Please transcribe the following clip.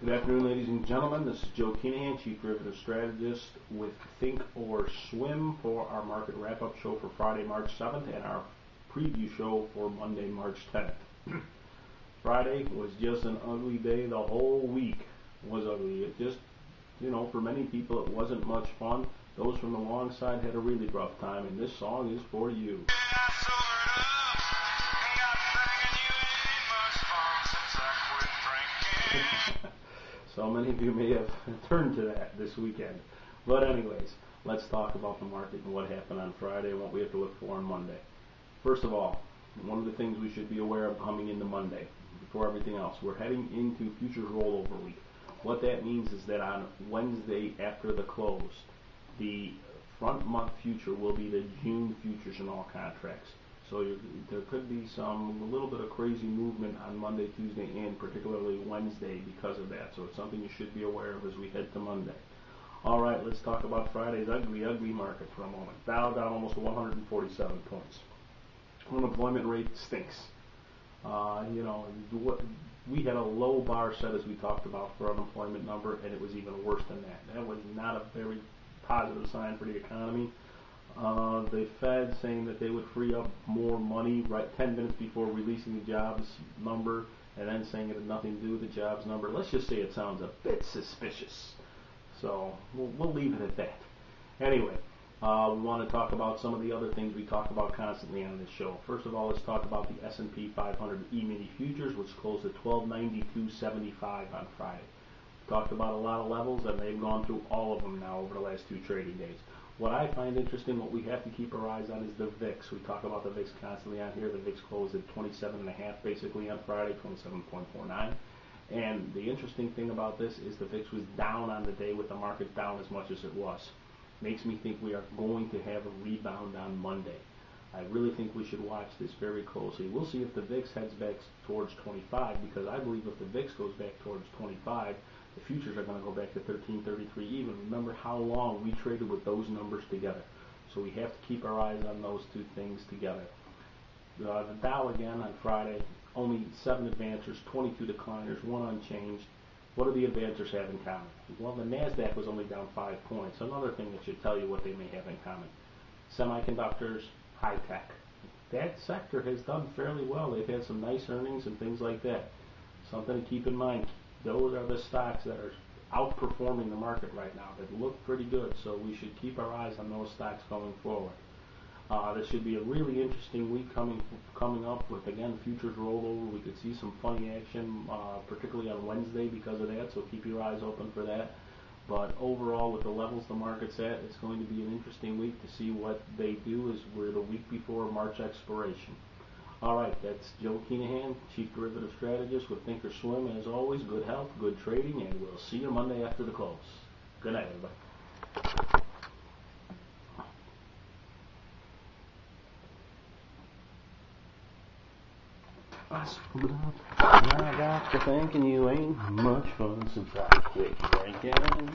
Good afternoon, ladies and gentlemen. This is JJ Kinahan, Chief Derivative Strategist with thinkorswim for our market wrap-up show for Friday, March 7th and our preview show for Monday, March 10th. Friday was just an ugly day. The whole week was ugly. It just, for many people it wasn't much fun. Those from the long side had a really rough time, and this song is for you. So many of you may have turned to that this weekend. But anyways, let's talk about the market and what happened on Friday and what we have to look for on Monday. First of all, one of the things we should be aware of coming into Monday, before everything else, we're heading into futures rollover week. What that means is that on Wednesday after the close, the front month future will be the June futures in all contracts. So there could be a little bit of crazy movement on Monday, Tuesday, and particularly Wednesday because of that. So it's something you should be aware of as we head to Monday. All right, let's talk about Friday's ugly market for a moment. Dow down almost 147 points. Unemployment rate stinks. We had a low bar set as we talked about for unemployment number, and it was even worse than that. That was not a very positive sign for the economy. The Fed saying that they would free up more money right 10 minutes before releasing the jobs number, and then saying it had nothing to do with the jobs number. Let's just say it sounds a bit suspicious. So we'll leave it at that. Anyway, we want to talk about some of the other things we talk about constantly on this show. First of all, let's talk about the S&P 500 E-mini futures, which closed at 1292.75 on Friday. We talked about a lot of levels, and they've gone through all of them now over the last 2 trading days. What I find interesting, what we have to keep our eyes on, is the VIX. We talk about the VIX constantly on here. The VIX closed at 27.5 basically on Friday, 27.49. And the interesting thing about this is the VIX was down on the day with the market down as much as it was. Makes me think we are going to have a rebound on Monday. I really think we should watch this very closely. We'll see if the VIX heads back towards 25, because I believe if the VIX goes back towards 25, the futures are going to go back to 13.33 even. Remember how long we traded with those numbers together. So we have to keep our eyes on those two things together. The Dow again on Friday, only 7 advancers, 22 decliners, 1 unchanged. What do the advancers have in common? Well, the NASDAQ was only down 5 points. Another thing that should tell you what they may have in common. Semiconductors, high tech. That sector has done fairly well. They've had some nice earnings and things like that. Something to keep in mind. Those are the stocks that are outperforming the market right now, that look pretty good, so we should keep our eyes on those stocks going forward. This should be a really interesting week coming up with, again, futures rollover. We could see some funny action, particularly on Wednesday because of that, so keep your eyes open for that. But overall, with the levels the market's at, it's going to be an interesting week to see what they do as we're the week before March expiration. All right, that's JJ Kinahan, Chief Derivative Strategist with thinkorswim. As always, good health, good trading, and we'll see you Monday after the close. Good night, everybody. I got to thinking you ain't much fun since I quit drinking.